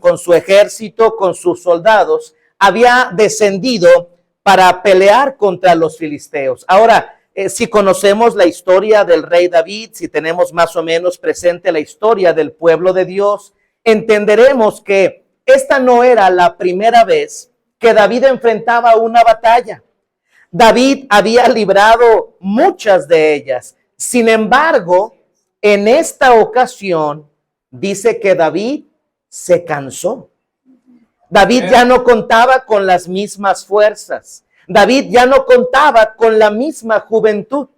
con su ejército, con sus soldados, había descendido para pelear contra los filisteos. Ahora, si conocemos la historia del rey David, si tenemos más o menos presente la historia del pueblo de Dios, entenderemos que esta no era la primera vez que David enfrentaba una batalla. David había librado muchas de ellas. Sin embargo, en esta ocasión, dice que David se cansó. David ya no contaba con las mismas fuerzas. David ya no contaba con la misma juventud.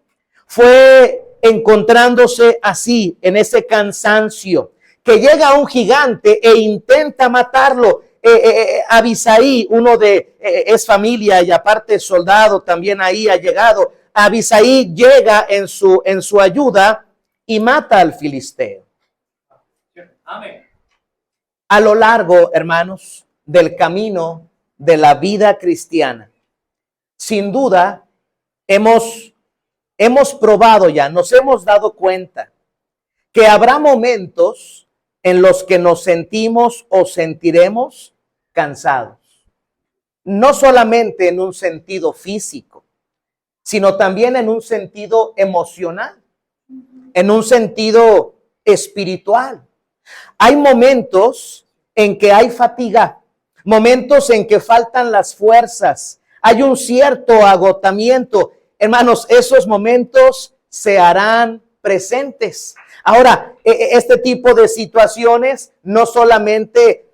Fue encontrándose así, en ese cansancio, que llega un gigante e intenta matarlo. Abisai, uno de, es familia y aparte soldado, también ahí ha llegado. Abisai llega en su ayuda y mata al filisteo. Amén. A lo largo, hermanos, del camino de la vida cristiana, sin duda, hemos probado ya, nos hemos dado cuenta que habrá momentos en los que nos sentimos o sentiremos cansados. No solamente en un sentido físico, sino también en un sentido emocional, en un sentido espiritual. Hay momentos en que hay fatiga, momentos en que faltan las fuerzas, hay un cierto agotamiento. Hermanos, esos momentos se harán presentes. Ahora, este tipo de situaciones no solamente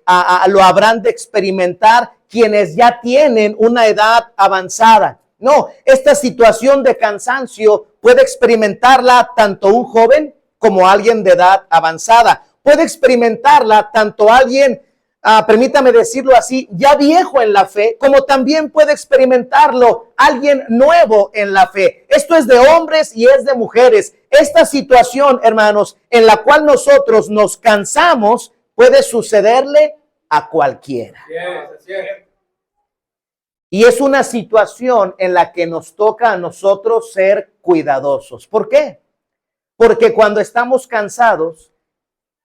lo habrán de experimentar quienes ya tienen una edad avanzada. No, esta situación de cansancio puede experimentarla tanto un joven como alguien de edad avanzada. Puede experimentarla tanto alguien, permítame decirlo así, ya viejo en la fe, como también puede experimentarlo alguien nuevo en la fe. Esto es de hombres y es de mujeres. Esta situación, hermanos, en la cual nosotros nos cansamos, puede sucederle a cualquiera. Y es una situación en la que nos toca a nosotros ser cuidadosos. ¿Por qué? Porque cuando estamos cansados,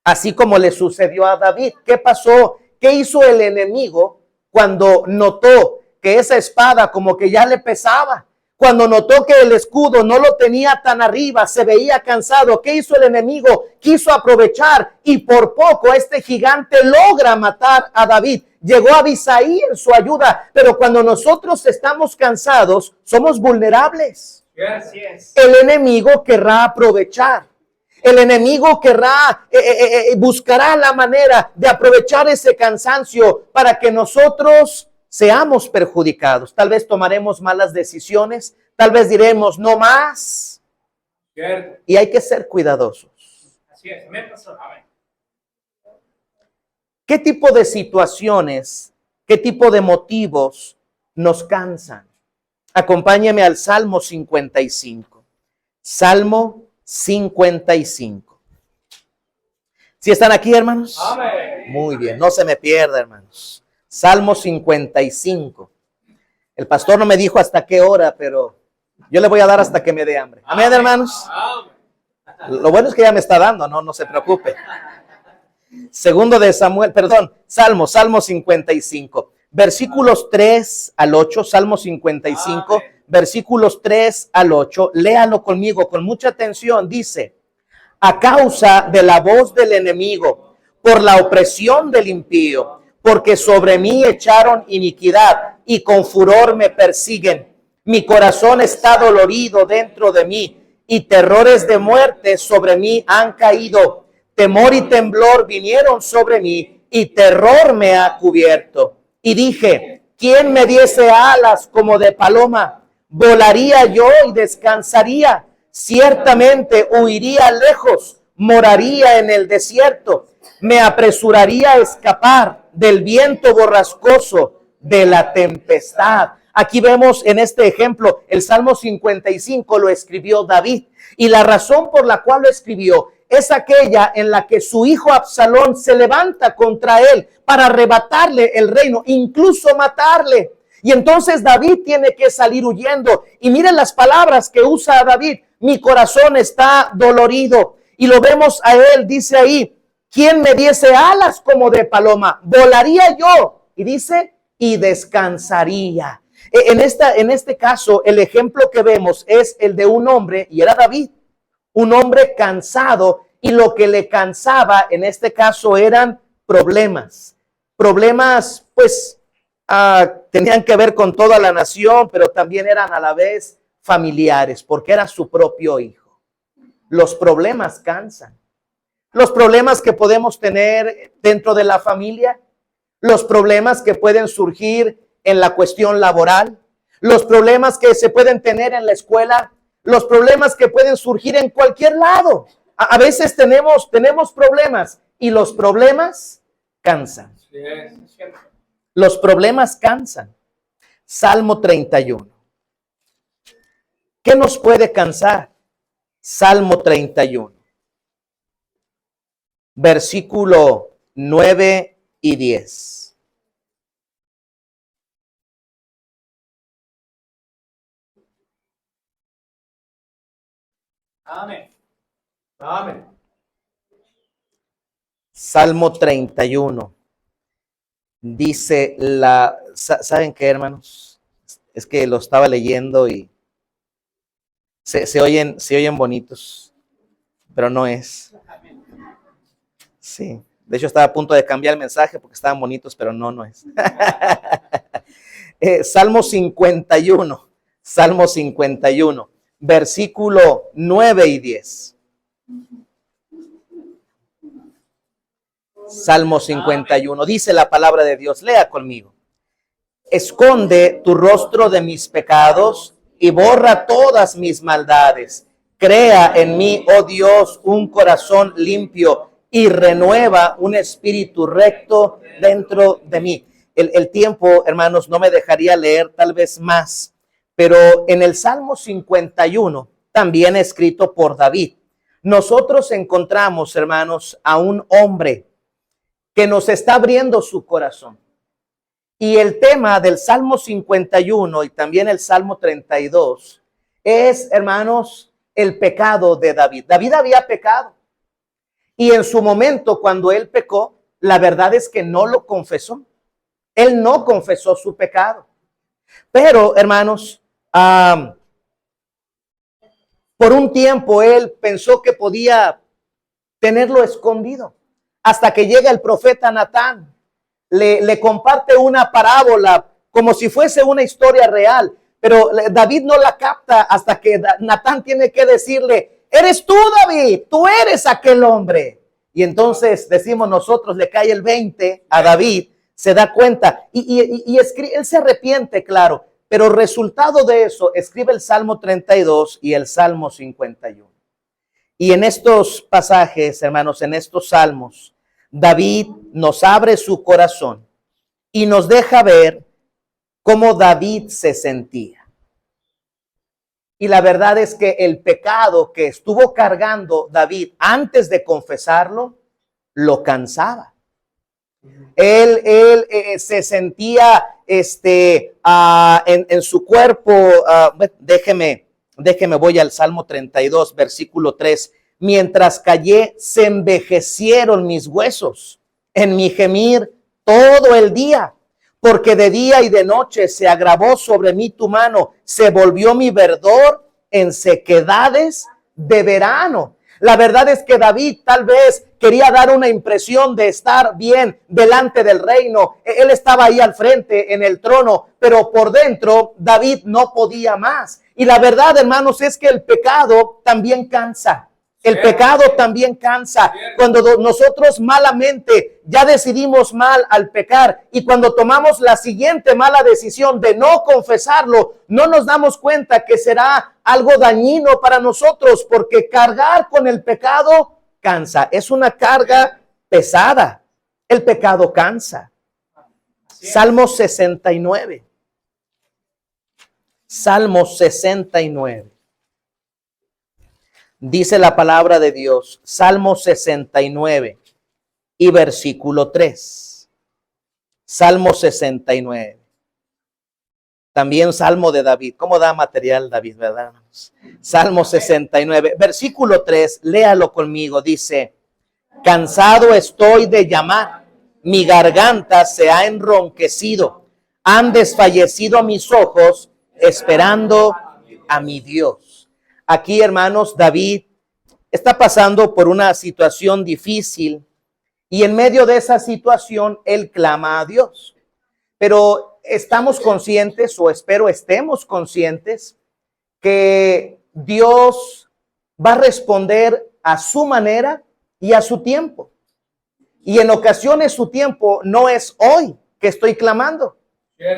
así como le sucedió a David, ¿qué pasó? ¿Qué hizo el enemigo cuando notó que esa espada como que ya le pesaba? Cuando notó que el escudo no lo tenía tan arriba, se veía cansado. ¿Qué hizo el enemigo? Quiso aprovechar y por poco este gigante logra matar a David. Llegó Abisai en su ayuda, pero cuando nosotros estamos cansados, somos vulnerables. El enemigo querrá aprovechar. El enemigo buscará la manera de aprovechar ese cansancio para que nosotros seamos perjudicados. Tal vez tomaremos malas decisiones, tal vez diremos no más. Cierto. Y hay que ser cuidadosos. Así es. Amén, pastor. Amén. ¿Qué tipo de situaciones, qué tipo de motivos nos cansan? Acompáñame al Salmo 55. Salmo 55. ¿Sí están aquí, hermanos? Amén. Muy bien, no se me pierda, hermanos. Salmo 55. El pastor no me dijo hasta qué hora, pero yo le voy a dar hasta que me dé hambre. Amén, hermanos. Lo bueno es que ya me está dando, no se preocupe. Salmo 55. Versículos 3 al 8, Salmo 55, amén. Versículos 3 al 8. Léalo conmigo con mucha atención. Dice: a causa de la voz del enemigo, por la opresión del impío, porque sobre mí echaron iniquidad y con furor me persiguen. Mi corazón está dolorido dentro de mí y terrores de muerte sobre mí han caído. Temor y temblor vinieron sobre mí y terror me ha cubierto. Y dije: ¿quién me diese alas como de paloma? Volaría yo y descansaría. Ciertamente huiría lejos, moraría en el desierto. Me apresuraría a escapar del viento borrascoso, de la tempestad. Aquí vemos en este ejemplo, el Salmo 55 lo escribió David. Y la razón por la cual lo escribió es aquella en la que su hijo Absalón se levanta contra él para arrebatarle el reino, incluso matarle. Y entonces David tiene que salir huyendo. Y miren las palabras que usa David: mi corazón está dolorido. Y lo vemos a él, dice ahí, ¿quién me diese alas como de paloma? Volaría yo. Y dice, y descansaría. En este caso, el ejemplo que vemos es el de un hombre, y era David, un hombre cansado, y lo que le cansaba en este caso eran problemas. Problemas, pues, tenían que ver con toda la nación, pero también eran a la vez familiares, porque era su propio hijo. Los problemas cansan. Los problemas que podemos tener dentro de la familia, los problemas que pueden surgir en la cuestión laboral, los problemas que se pueden tener en la escuela, los problemas que pueden surgir en cualquier lado. A veces tenemos problemas y los problemas cansan. Así es cierto. Los problemas cansan. Salmo 31. ¿Qué nos puede cansar? Salmo 31. Versículo 9 y 10. Amén. Amén. Salmo 31. Dice ¿saben qué, hermanos? Es que lo estaba leyendo y se oyen bonitos, pero no es. Sí, de hecho estaba a punto de cambiar el mensaje porque estaban bonitos, pero no es. Salmo 51, Salmo 51, versículo 9 y 10. Salmo 51, dice la palabra de Dios, lea conmigo. Esconde tu rostro de mis pecados y borra todas mis maldades. Crea en mí, oh Dios, un corazón limpio y renueva un espíritu recto dentro de mí. El tiempo, hermanos, no me dejaría leer tal vez más, pero en el Salmo 51, también escrito por David, nosotros encontramos, hermanos, a un hombre que nos está abriendo su corazón. Y el tema del Salmo 51 y también el Salmo 32 es, hermanos, el pecado de David. David había pecado. Y en su momento, cuando él pecó, la verdad es que no lo confesó. Él no confesó su pecado. Pero, hermanos, por un tiempo él pensó que podía tenerlo escondido. Hasta que llega el profeta Natán, le comparte una parábola como si fuese una historia real, pero David no la capta hasta que Natán tiene que decirle, eres tú, David, tú eres aquel hombre. Y entonces decimos nosotros, le cae el 20 a David, se da cuenta y él se arrepiente, claro, pero resultado de eso escribe el Salmo 32 y el Salmo 51. Y en estos pasajes, hermanos, en estos salmos, David nos abre su corazón y nos deja ver cómo David se sentía. Y la verdad es que el pecado que estuvo cargando David antes de confesarlo, lo cansaba. Él se sentía en su cuerpo. Déjeme, voy al Salmo 32, versículo 3. Mientras callé, se envejecieron mis huesos en mi gemir todo el día, porque de día y de noche se agravó sobre mí tu mano, se volvió mi verdor en sequedades de verano. La verdad es que David tal vez quería dar una impresión de estar bien delante del reino. Él estaba ahí al frente en el trono, pero por dentro David no podía más. Y la verdad, hermanos, es que el pecado también cansa. El pecado también cansa. Cuando nosotros malamente ya decidimos mal al pecar y cuando tomamos la siguiente mala decisión de no confesarlo, no nos damos cuenta que será algo dañino para nosotros, porque cargar con el pecado cansa. Es una carga pesada. El pecado cansa. Salmo 69. Salmo 69. Dice la palabra de Dios, Salmo 69 y versículo 3. Salmo 69. También Salmo de David. ¿Cómo da material David, verdad, hermanos? Salmo 69, versículo 3, léalo conmigo. Dice, Cansado estoy de llamar, mi garganta se ha enronquecido, han desfallecido mis ojos esperando a mi Dios. Aquí, hermanos, David está pasando por una situación difícil y en medio de esa situación él clama a Dios. Pero estamos conscientes, o espero estemos conscientes, que Dios va a responder a su manera y a su tiempo. Y en ocasiones su tiempo no es hoy que estoy clamando.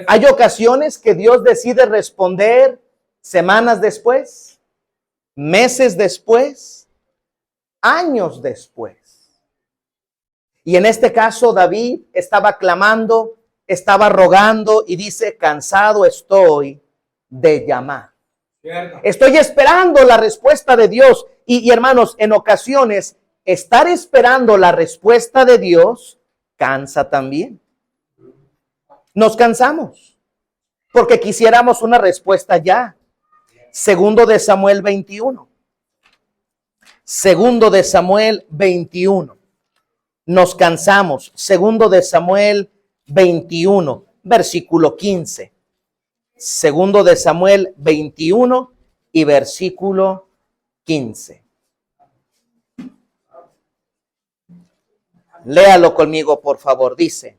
Hay ocasiones que Dios decide responder semanas después, meses después, años después. Y en este caso David estaba clamando, estaba rogando y dice, cansado estoy de llamar. Estoy esperando la respuesta de Dios. Y hermanos, en ocasiones estar esperando la respuesta de Dios cansa también. Nos cansamos porque quisiéramos una respuesta ya. Segundo de Samuel 21. Segundo de Samuel 21. Nos cansamos. Segundo de Samuel 21, versículo 15. Segundo de Samuel 21 y versículo 15. Léalo conmigo, por favor. Dice,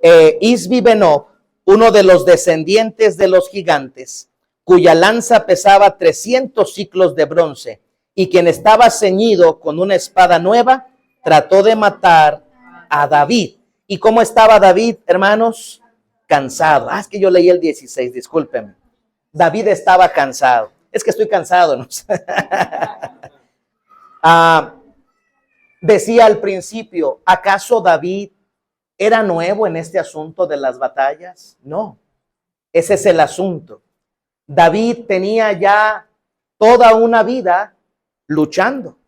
Isbi-Benob, uno de los descendientes de los gigantes, cuya lanza pesaba 300 siclos de bronce, y quien estaba ceñido con una espada nueva, trató de matar a David. ¿Y cómo estaba David, hermanos? Cansado. Es que yo leí el 16, discúlpenme. David estaba cansado. Es que estoy cansado, ¿no? Decía al principio, ¿acaso David era nuevo en este asunto de las batallas? No, ese es el asunto. David tenía ya toda una vida luchando.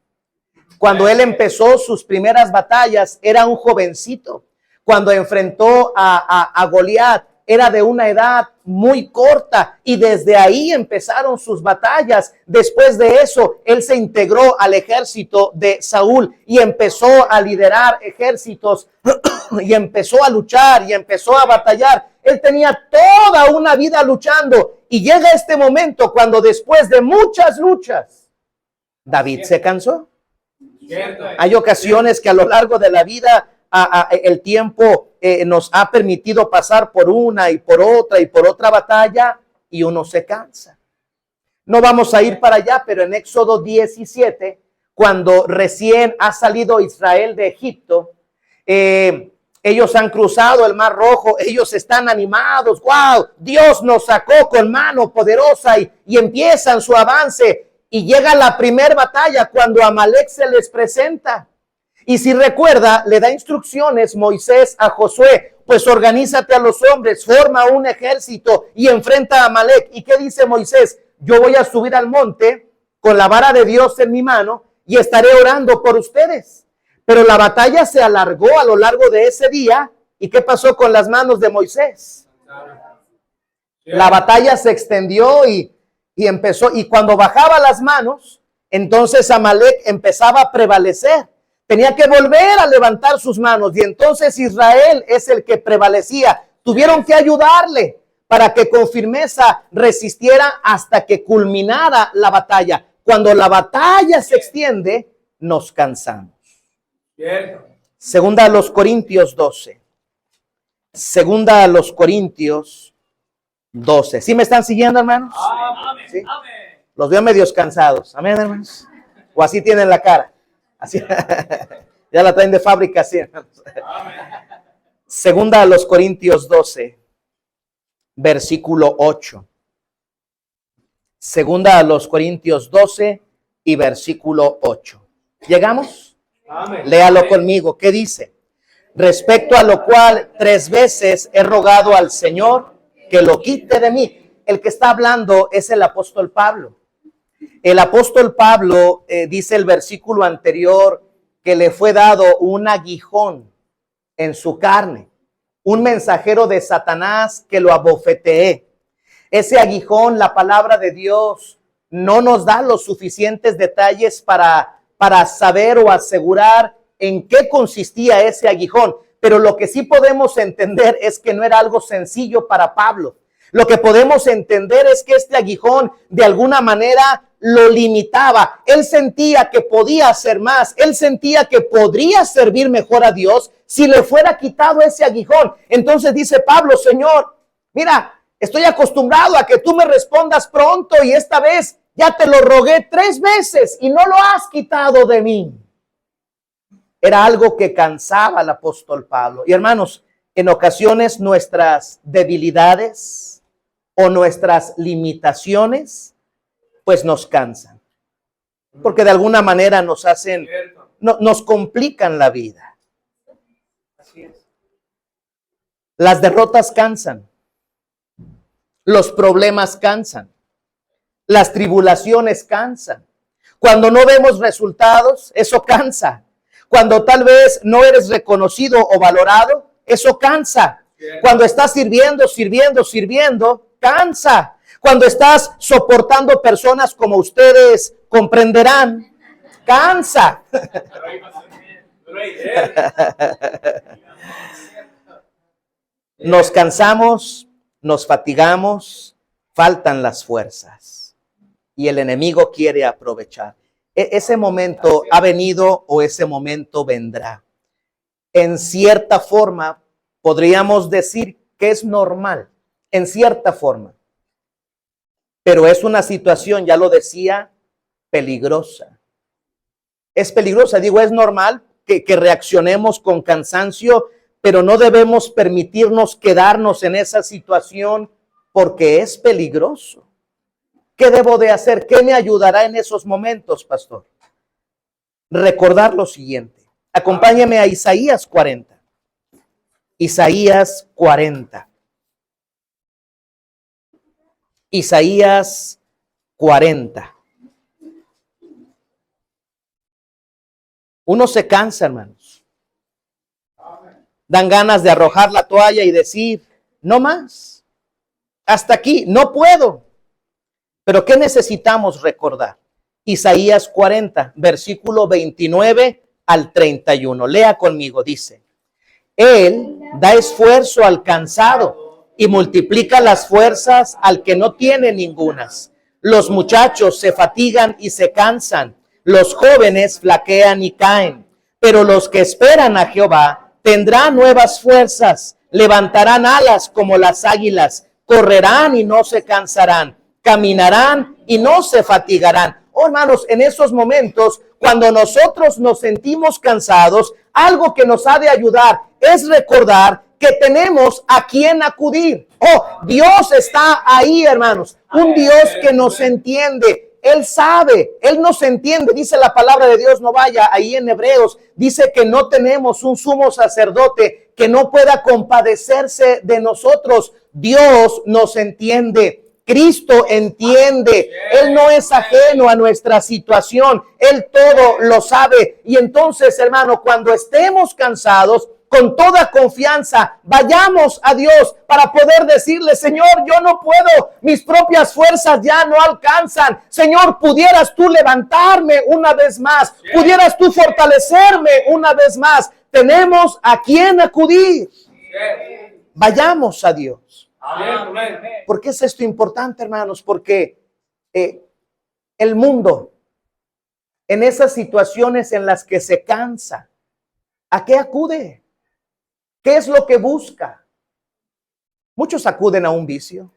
Cuando él empezó sus primeras batallas, era un jovencito. Cuando enfrentó a Goliat, era de una edad muy corta y desde ahí empezaron sus batallas. Después de eso, él se integró al ejército de Saúl y empezó a liderar ejércitos y empezó a luchar y empezó a batallar. Él tenía toda una vida luchando y llega este momento cuando después de muchas luchas, David se cansó. Hay ocasiones que a lo largo de la vida el tiempo nos ha permitido pasar por una y por otra batalla y uno se cansa. No vamos a ir para allá, pero en Éxodo 17, cuando recién ha salido Israel de Egipto, ellos han cruzado el Mar Rojo, ellos están animados, wow, Dios nos sacó con mano poderosa y empiezan su avance y llega la primera batalla cuando Amalek se les presenta. Y si recuerda, le da instrucciones Moisés a Josué, pues organízate a los hombres, forma un ejército y enfrenta a Amalek. ¿Y qué dice Moisés? Yo voy a subir al monte con la vara de Dios en mi mano y estaré orando por ustedes. Pero la batalla se alargó a lo largo de ese día. ¿Y qué pasó con las manos de Moisés? La batalla se extendió y empezó. Y cuando bajaba las manos, entonces Amalek empezaba a prevalecer. Tenía que volver a levantar sus manos y entonces Israel es el que prevalecía. Tuvieron que ayudarle para que con firmeza resistiera hasta que culminara la batalla. Cuando la batalla se extiende, nos cansamos. Segunda a los Corintios 12. Segunda a los Corintios 12. ¿Sí me están siguiendo, hermanos? ¿Sí? Los veo medios cansados. Amén, hermanos. O así tienen la cara. Así, ya la traen de fábrica así. Segunda a los Corintios 12, versículo 8. Segunda a los Corintios 12 y versículo 8. ¿Llegamos? Amén. Léalo conmigo. ¿Qué dice? Respecto a lo cual 3 veces he rogado al Señor que lo quite de mí. El que está hablando es el apóstol Pablo. El apóstol Pablo dice el versículo anterior que le fue dado un aguijón en su carne, un mensajero de Satanás que lo abofeteé. Ese aguijón, la palabra de Dios no nos da los suficientes detalles para saber o asegurar en qué consistía ese aguijón, pero lo que sí podemos entender es que no era algo sencillo para Pablo. Lo que podemos entender es que este aguijón de alguna manera lo limitaba. Él sentía que podía hacer más. Él sentía que podría servir mejor a Dios si le fuera quitado ese aguijón. Entonces dice Pablo, Señor, mira, estoy acostumbrado a que tú me respondas pronto y esta vez ya te lo rogué 3 veces y no lo has quitado de mí. Era algo que cansaba al apóstol Pablo. Y hermanos, en ocasiones nuestras debilidades o nuestras limitaciones pues nos cansan, porque de alguna manera nos hacen, nos complican la vida. Así es. Las derrotas cansan, los problemas cansan, las tribulaciones cansan. Cuando no vemos resultados, eso cansa. Cuando tal vez no eres reconocido o valorado, eso cansa. Cuando estás sirviendo, cansa. Cuando estás soportando personas como ustedes comprenderán, cansa. Nos cansamos, nos fatigamos, faltan las fuerzas y el enemigo quiere aprovechar. Ese momento ha venido o ese momento vendrá. En cierta forma, podríamos decir que es normal, en cierta forma. Pero es una situación, ya lo decía, peligrosa. Es peligrosa, digo, es normal que reaccionemos con cansancio, pero no debemos permitirnos quedarnos en esa situación porque es peligroso. ¿Qué debo de hacer? ¿Qué me ayudará en esos momentos, pastor? Recordar lo siguiente. Acompáñame a Isaías 40. Isaías 40. Isaías 40. Uno se cansa, hermanos. Dan ganas de arrojar la toalla y decir, no más. Hasta aquí, no puedo. Pero ¿qué necesitamos recordar? Isaías 40, versículo 29 al 31. Lea conmigo, dice. Él da esfuerzo al cansado y multiplica las fuerzas al que no tiene ningunas. Los muchachos se fatigan y se cansan. Los jóvenes flaquean y caen. Pero los que esperan a Jehová tendrán nuevas fuerzas. Levantarán alas como las águilas. Correrán y no se cansarán. Caminarán y no se fatigarán. Oh, hermanos, en esos momentos, cuando nosotros nos sentimos cansados, algo que nos ha de ayudar es recordar que tenemos a quien acudir. Oh, Dios está ahí, hermanos. Un Dios que nos entiende. Él sabe, Él nos entiende. Dice la palabra de Dios, no vaya ahí en Hebreos. Dice que no tenemos un sumo sacerdote que no pueda compadecerse de nosotros. Dios nos entiende. Cristo entiende, Él no es ajeno a nuestra situación, Él todo lo sabe. Y entonces, hermano, cuando estemos cansados, con toda confianza, vayamos a Dios para poder decirle, Señor, yo no puedo, mis propias fuerzas ya no alcanzan. Señor, pudieras tú levantarme una vez más, pudieras tú fortalecerme una vez más. Tenemos a quien acudir. Vayamos a Dios. Amén. ¿Por qué es esto importante, hermanos? Porque el mundo, en esas situaciones en las que se cansa, ¿a qué acude? ¿Qué es lo que busca? Muchos acuden a un vicio.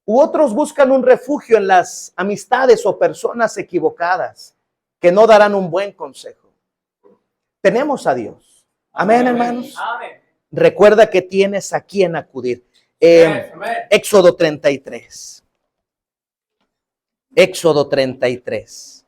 U otros buscan un refugio en las amistades o personas equivocadas que no darán un buen consejo. Tenemos a Dios. Amén, hermanos. Amén. Recuerda que tienes a quien acudir. Éxodo 33. Éxodo 33.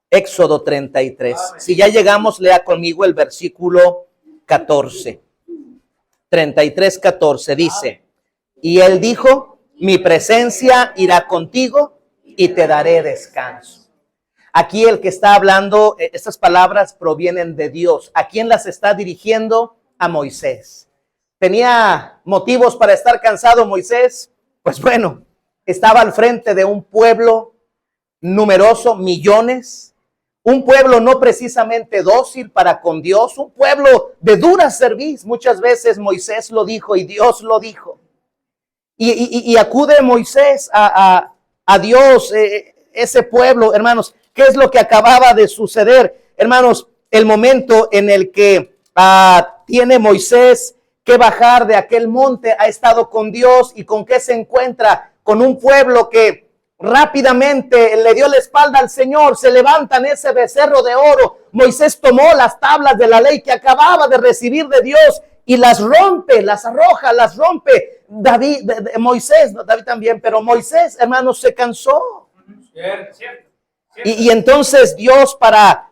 Éxodo 33. Si ya llegamos, lea conmigo el versículo 14. 33, 14 dice, y él dijo, mi presencia irá contigo y te daré descanso. Aquí el que está hablando, estas palabras provienen de Dios. ¿A quién las está dirigiendo? A Moisés. ¿Tenía motivos para estar cansado Moisés? Pues bueno, estaba al frente de un pueblo numeroso, millones, un pueblo no precisamente dócil para con Dios, un pueblo de dura cerviz. Muchas veces Moisés lo dijo y Dios lo dijo. Y acude Moisés a Dios, ese pueblo, hermanos. ¿Qué es lo que acababa de suceder? Hermanos, el momento en el que tiene Moisés que bajar de aquel monte, ha estado con Dios, y con qué se encuentra, con un pueblo que rápidamente le dio la espalda al Señor. Se levantan ese becerro de oro. Moisés tomó las tablas de la ley que acababa de recibir de Dios y las rompe, las arroja, las rompe. Moisés también, pero Moisés, hermanos, se cansó. Cierto. Y entonces Dios, para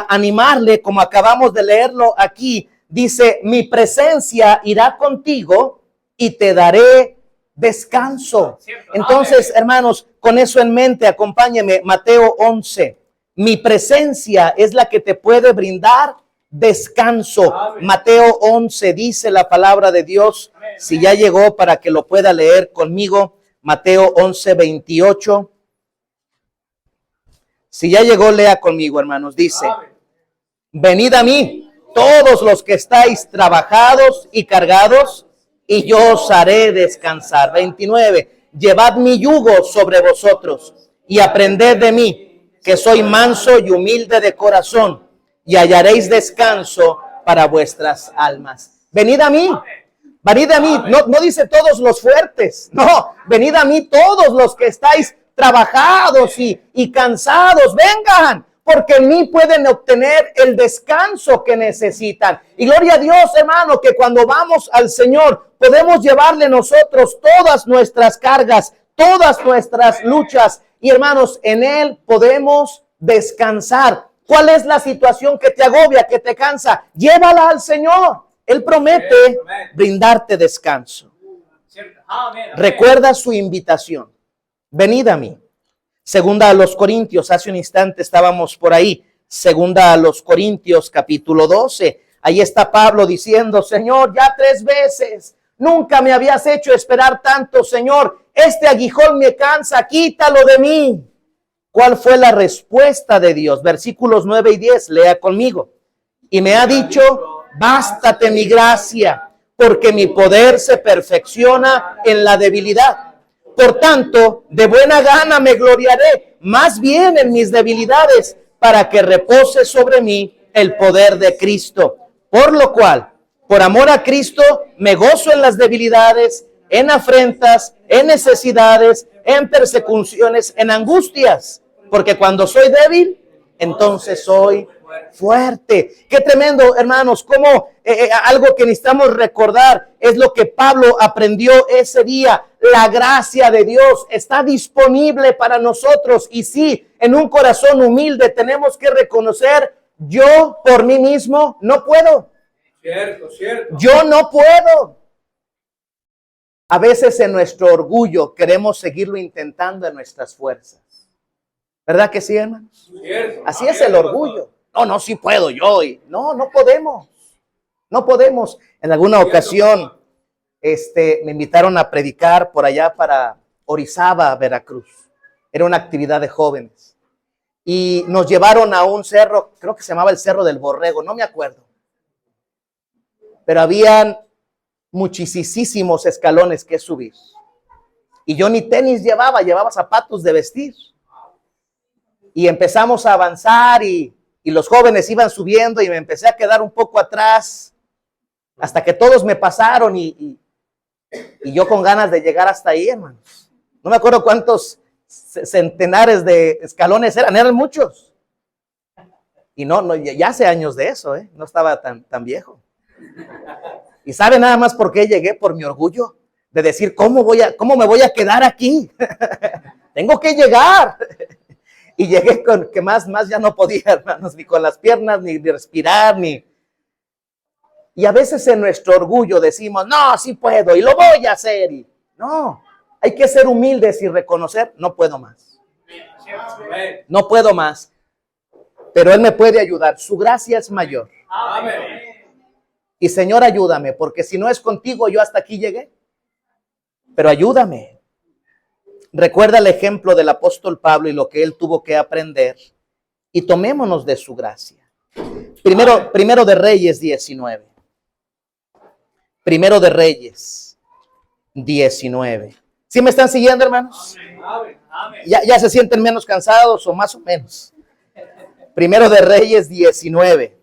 animarle, como acabamos de leerlo aquí, dice: mi presencia irá contigo y te daré descanso. Entonces, hermanos, con eso en mente, acompáñeme, Mateo 11. Mi presencia es la que te puede brindar descanso. Mateo 11 dice la palabra de Dios. Si ya llegó, para que lo pueda leer conmigo, Mateo 11, 28. Si ya llegó, lea conmigo, hermanos. Dice: venid a mí, todos los que estáis trabajados y cargados, y yo os haré descansar. 29. Llevad mi yugo sobre vosotros y aprended de mí, que soy manso y humilde de corazón, y hallaréis descanso para vuestras almas. Venid a mí. Venid a mí. No dice todos los fuertes. No, venid a mí todos los que estáis trabajados y cansados. Vengan, porque en mí pueden obtener el descanso que necesitan. Y gloria a Dios, hermano, que cuando vamos al Señor podemos llevarle nosotros todas nuestras cargas, todas nuestras luchas, y hermanos, en Él podemos descansar. ¿Cuál es la situación que te agobia, que te cansa? Llévala al Señor. Él promete brindarte descanso. Recuerda su invitación. Venid a mí. Segunda a los Corintios, hace un instante estábamos por ahí. Segunda a los Corintios, capítulo 12. Ahí está Pablo diciendo: Señor, ya 3 veces nunca me habías hecho esperar tanto, Señor. Este aguijón me cansa, quítalo de mí. ¿Cuál fue la respuesta de Dios? Versículos 9 y 10, lea conmigo. Y me ha dicho: bástate mi gracia, porque mi poder se perfecciona en la debilidad. Por tanto, de buena gana me gloriaré, más bien en mis debilidades, para que repose sobre mí el poder de Cristo. Por lo cual, por amor a Cristo, me gozo en las debilidades, en afrentas, en necesidades, en persecuciones, en angustias, porque cuando soy débil, entonces soy fuerte. Qué tremendo, hermanos, como algo que necesitamos recordar es lo que Pablo aprendió ese día. La gracia de Dios está disponible para nosotros, y sí, en un corazón humilde tenemos que reconocer: yo por mí mismo no puedo. Cierto. Yo no puedo. A veces en nuestro orgullo queremos seguirlo intentando en nuestras fuerzas. ¿Verdad que sí, hermanos? Cierto. Así es el orgullo. No, sí puedo yo. No podemos. No podemos. En alguna ocasión me invitaron a predicar por allá para Orizaba, Veracruz. Era una actividad de jóvenes. Y nos llevaron a un cerro, creo que se llamaba el Cerro del Borrego, no me acuerdo. Pero habían muchísimos escalones que subir. Y yo ni tenis llevaba zapatos de vestir. Y empezamos a avanzar y los jóvenes iban subiendo y me empecé a quedar un poco atrás hasta que todos me pasaron y yo con ganas de llegar hasta ahí, hermanos. No me acuerdo cuántos centenares de escalones eran muchos. Y no, ya hace años de eso, no estaba tan viejo. ¿Y sabe nada más por qué llegué? Por mi orgullo de decir: ¿cómo me voy a quedar aquí? Tengo que llegar. Y llegué con que más ya no podía, hermanos, ni con las piernas, ni respirar, ni. Y a veces en nuestro orgullo decimos: no, sí puedo y lo voy a hacer. Y no, hay que ser humildes y reconocer: no puedo más. No puedo más. Pero Él me puede ayudar. Su gracia es mayor. Y Señor, ayúdame, porque si no es contigo, yo hasta aquí llegué. Pero ayúdame. Recuerda el ejemplo del apóstol Pablo y lo que él tuvo que aprender. Y tomémonos de su gracia. Primero de Reyes 19. Primero de Reyes 19. ¿Sí me están siguiendo, hermanos? Ya se sienten menos cansados o más o menos. Primero de Reyes 19.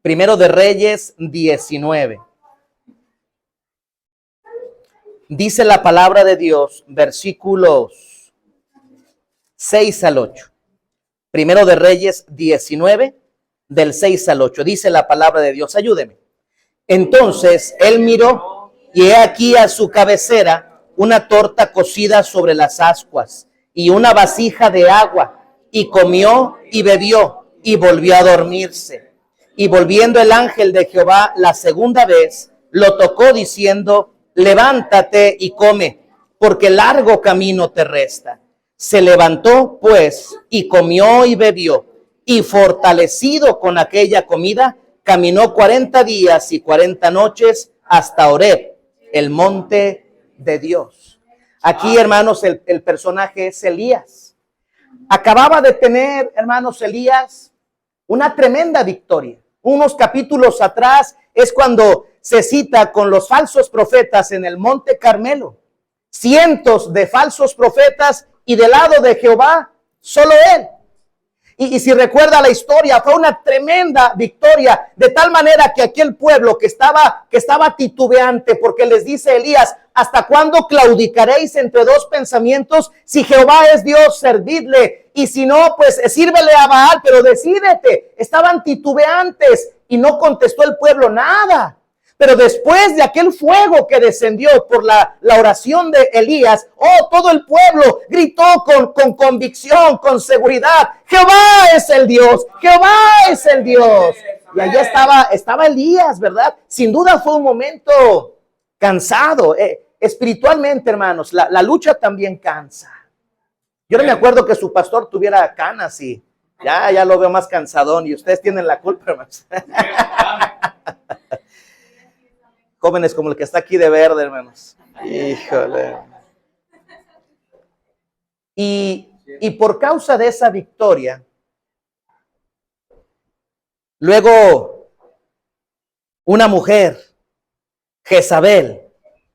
Primero de Reyes 19. Dice la palabra de Dios, versículos 6 al 8. Primero de Reyes 19, del 6 al 8. Dice la palabra de Dios, ayúdeme. Entonces él miró y he aquí a su cabecera una torta cocida sobre las ascuas y una vasija de agua, y comió y bebió y volvió a dormirse. Y volviendo el ángel de Jehová la segunda vez, lo tocó diciendo, levántate y come, porque largo camino te resta. Se levantó pues y comió y bebió, y fortalecido con aquella comida, caminó 40 días y 40 noches hasta Horeb, el monte de Dios. Aquí, hermanos, el personaje es Elías. Acababa de tener, hermanos, Elías, una tremenda victoria. Unos capítulos atrás es cuando se cita con los falsos profetas en el monte Carmelo. Cientos de falsos profetas y del lado de Jehová, solo él. Y si recuerda la historia, fue una tremenda victoria, de tal manera que aquel pueblo que estaba titubeante, porque les dice Elías, ¿hasta cuándo claudicaréis entre dos pensamientos? Si Jehová es Dios, servidle, y si no, pues sírvele a Baal, pero decídete. Estaban titubeantes y no contestó el pueblo nada. Pero después de aquel fuego que descendió por la oración de Elías, todo el pueblo gritó con convicción, con seguridad, Jehová es el Dios, Jehová es el Dios. Y allá estaba Elías, ¿verdad? Sin duda fue un momento cansado. Espiritualmente, hermanos, la lucha también cansa. Yo no me acuerdo que su pastor tuviera canas y ya lo veo más cansadón y ustedes tienen la culpa, hermanos. Jóvenes como el que está aquí de verde, hermanos. Híjole. Y por causa de esa victoria, luego una mujer, Jezabel,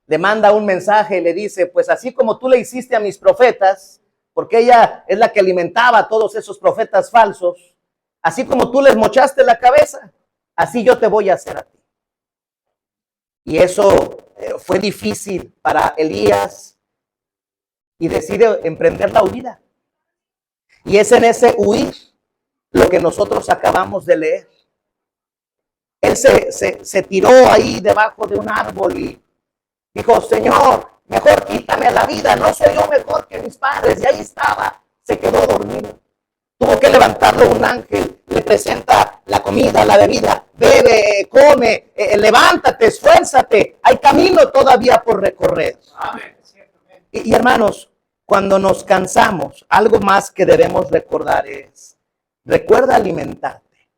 le manda un mensaje y le dice, pues así como tú le hiciste a mis profetas, porque ella es la que alimentaba a todos esos profetas falsos, así como tú les mochaste la cabeza, así yo te voy a hacer a ti. Y eso fue difícil para Elías y decide emprender la huida. Y es en ese huir lo que nosotros acabamos de leer. Él se tiró ahí debajo de un árbol y dijo, Señor, mejor quítame la vida, no soy yo mejor que mis padres. Y ahí estaba, se quedó dormido. Tuvo que levantarlo un ángel, le presenta la comida, la bebida, bebe, come, levántate, esfuérzate, hay camino todavía por recorrer. Amén. Y hermanos, cuando nos cansamos, algo más que debemos recordar es, recuerda alimentarte.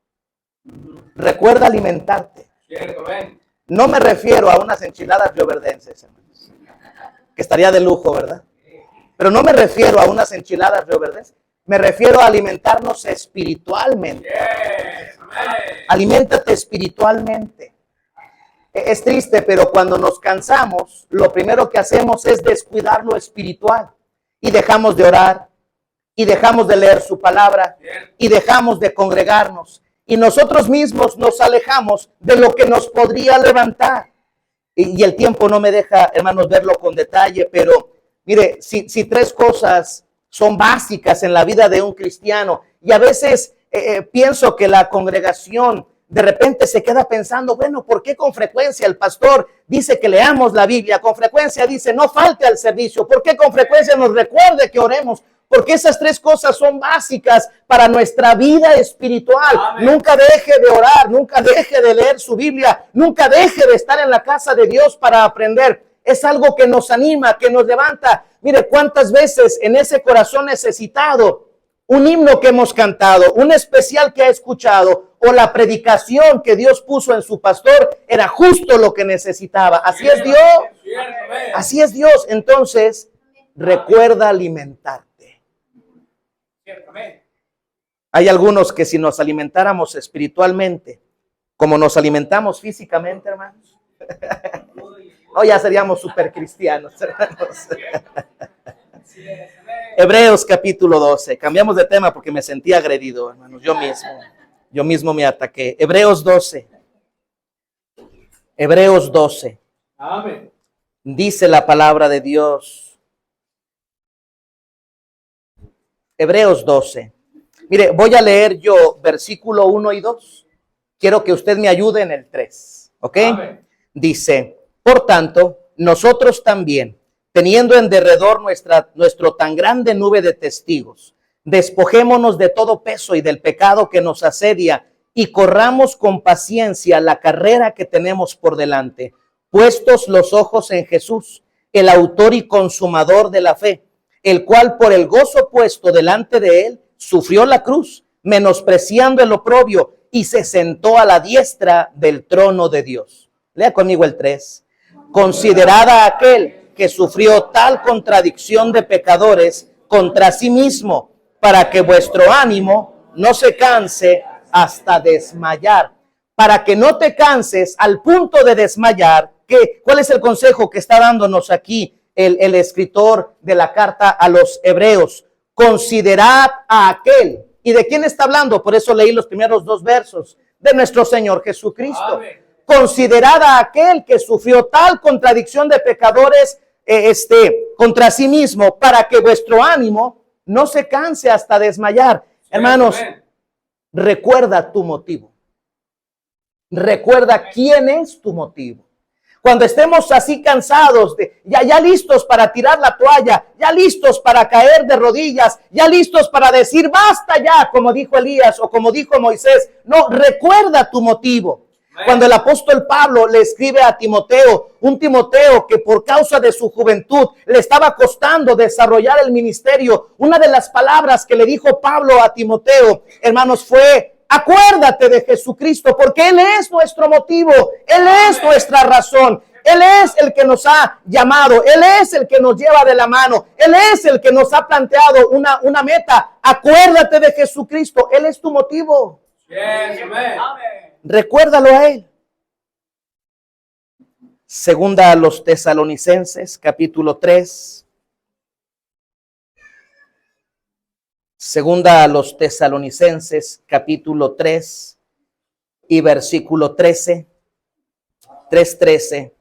Recuerda alimentarte. Cierto, ven. No me refiero a unas enchiladas rioverdenses, hermanos, que estaría de lujo, ¿verdad? Pero no me refiero a unas enchiladas rioverdenses. Me refiero a alimentarnos espiritualmente. Yes, Aliméntate espiritualmente. Es triste, pero cuando nos cansamos, lo primero que hacemos es descuidar lo espiritual. Y dejamos de orar, y dejamos de leer su palabra, y dejamos de congregarnos. Y nosotros mismos nos alejamos de lo que nos podría levantar. Y el tiempo no me deja, hermanos, verlo con detalle, pero mire, si tres cosas son básicas en la vida de un cristiano, y a veces pienso que la congregación de repente se queda pensando, bueno, ¿por qué con frecuencia el pastor dice que leamos la Biblia? Con frecuencia dice no falte al servicio. ¿Por qué con frecuencia nos recuerde que oremos? Porque esas tres cosas son básicas para nuestra vida espiritual. Amén. Nunca deje de orar, nunca deje de leer su Biblia, nunca deje de estar en la casa de Dios para aprender. Es algo que nos anima, que nos levanta. Mire, cuántas veces en ese corazón necesitado un himno que hemos cantado, un especial que ha escuchado o la predicación que Dios puso en su pastor era justo lo que necesitaba. Así es Dios. Así es Dios. Entonces, recuerda alimentarte. Hay algunos que si nos alimentáramos espiritualmente, como nos alimentamos físicamente, hermanos, no, ya seríamos super cristianos, hermanos. Hebreos capítulo 12. Cambiamos de tema porque me sentí agredido, hermanos. Yo mismo me ataqué. Hebreos 12. Hebreos 12. Amén. Dice la palabra de Dios. Hebreos 12. Mire, voy a leer yo versículo 1 y 2. Quiero que usted me ayude en el 3. ¿Ok? Amén. Dice, por tanto, nosotros también, teniendo en derredor nuestro tan grande nube de testigos, despojémonos de todo peso y del pecado que nos asedia y corramos con paciencia la carrera que tenemos por delante, puestos los ojos en Jesús, el autor y consumador de la fe, el cual por el gozo puesto delante de él sufrió la cruz, menospreciando el oprobio, y se sentó a la diestra del trono de Dios. Lea conmigo el 3. Considerada aquel que sufrió tal contradicción de pecadores contra sí mismo, para que vuestro ánimo no se canse hasta desmayar. Para que no te canses al punto de desmayar. ¿Cuál es el consejo que está dándonos aquí el escritor de la carta a los hebreos? Considerad a aquel. ¿Y de quién está hablando? Por eso leí los primeros 2 versos. De nuestro Señor Jesucristo. Amén. Considerad a aquel que sufrió tal contradicción de pecadores contra sí mismo, para que vuestro ánimo no se canse hasta desmayar. Sí, hermanos, amén. Recuerda tu motivo. Recuerda quién es tu motivo. Cuando estemos así cansados, ya listos para tirar la toalla, ya listos para caer de rodillas, ya listos para decir basta ya, como dijo Elías o como dijo Moisés. No, recuerda tu motivo. Cuando el apóstol Pablo le escribe a Timoteo, un Timoteo que por causa de su juventud le estaba costando desarrollar el ministerio, una de las palabras que le dijo Pablo a Timoteo, hermanos, fue: acuérdate de Jesucristo, porque Él es nuestro motivo, Él es nuestra razón, Él es el que nos ha llamado, Él es el que nos lleva de la mano, Él es el que nos ha planteado una meta. Acuérdate de Jesucristo, Él es tu motivo. Yes, amén. Recuérdalo a Él. Segunda a los Tesalonicenses, capítulo 3. Segunda a los Tesalonicenses, capítulo 3 y versículo 13. 3:13.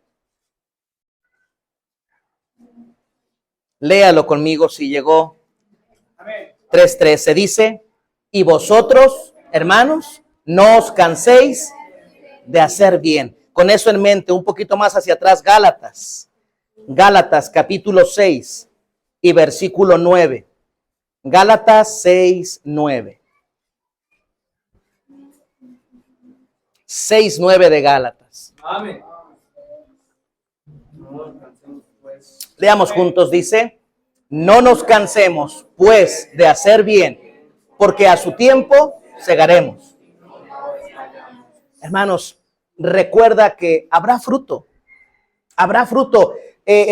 Léalo conmigo si llegó. 3:13 dice: y vosotros, hermanos, no os canséis de hacer bien. Con eso en mente, un poquito más hacia atrás, Gálatas. Gálatas capítulo 6 y versículo 9. Gálatas 6:9. 6:9 de Gálatas. Amén. Leamos juntos, dice: no nos cansemos, pues, de hacer bien, porque a su tiempo segaremos. Hermanos, recuerda que habrá fruto. Habrá fruto.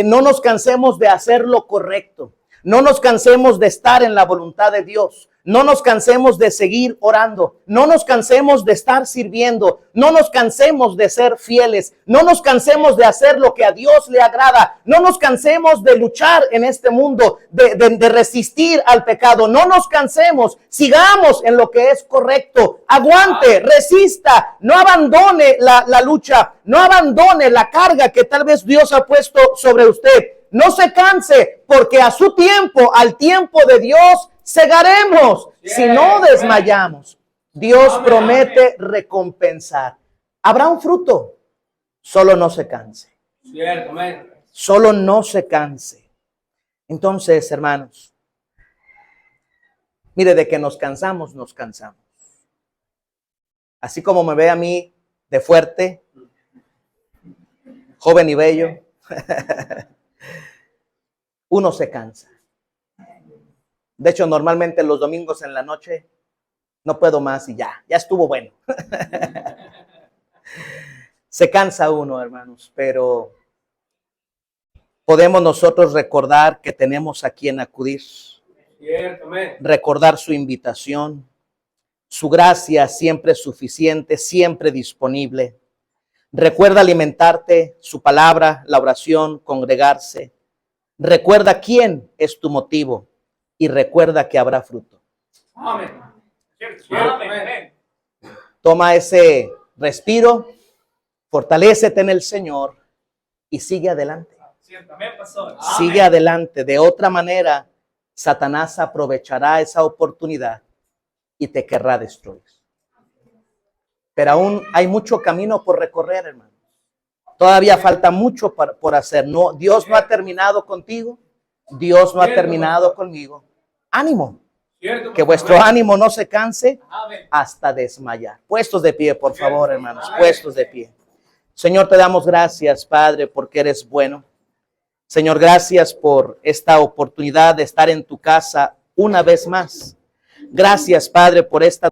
No nos cansemos de hacer lo correcto. No nos cansemos de estar en la voluntad de Dios. No nos cansemos de seguir orando. No nos cansemos de estar sirviendo. No nos cansemos de ser fieles. No nos cansemos de hacer lo que a Dios le agrada. No nos cansemos de luchar en este mundo, de resistir al pecado. No nos cansemos. Sigamos en lo que es correcto. Aguante, resista. No abandone la lucha. No abandone la carga que tal vez Dios ha puesto sobre usted. No se canse, porque a su tiempo, al tiempo de Dios, segaremos si no desmayamos. Dios promete recompensar. Habrá un fruto, solo no se canse. Solo no se canse. Entonces, hermanos, mire, de que nos cansamos, nos cansamos. Así como me ve a mí de fuerte, joven y bello, uno se cansa. De hecho, normalmente los domingos en la noche no puedo más y ya estuvo bueno. Se cansa uno, hermanos, pero podemos nosotros recordar que tenemos a quien acudir, Cierto, amén. recordar su invitación, su gracia siempre suficiente, siempre disponible. Recuerda alimentarte, su palabra, la oración, congregarse. Recuerda quién es tu motivo y recuerda que habrá fruto. Amén. Cierto, amén. Toma ese respiro, fortalécete en el Señor y sigue adelante. Cierto, amén, pastor. Sigue adelante. De otra manera, Satanás aprovechará esa oportunidad y te querrá destruir. Pero aún hay mucho camino por recorrer, hermano. Todavía falta mucho por hacer. No, Dios no ha terminado contigo. Dios no ha terminado conmigo. Ánimo. Que vuestro ánimo no se canse hasta desmayar. Puestos de pie, por favor, hermanos. Puestos de pie. Señor, te damos gracias, Padre, porque eres bueno. Señor, gracias por esta oportunidad de estar en tu casa una vez más. Gracias, Padre, por esta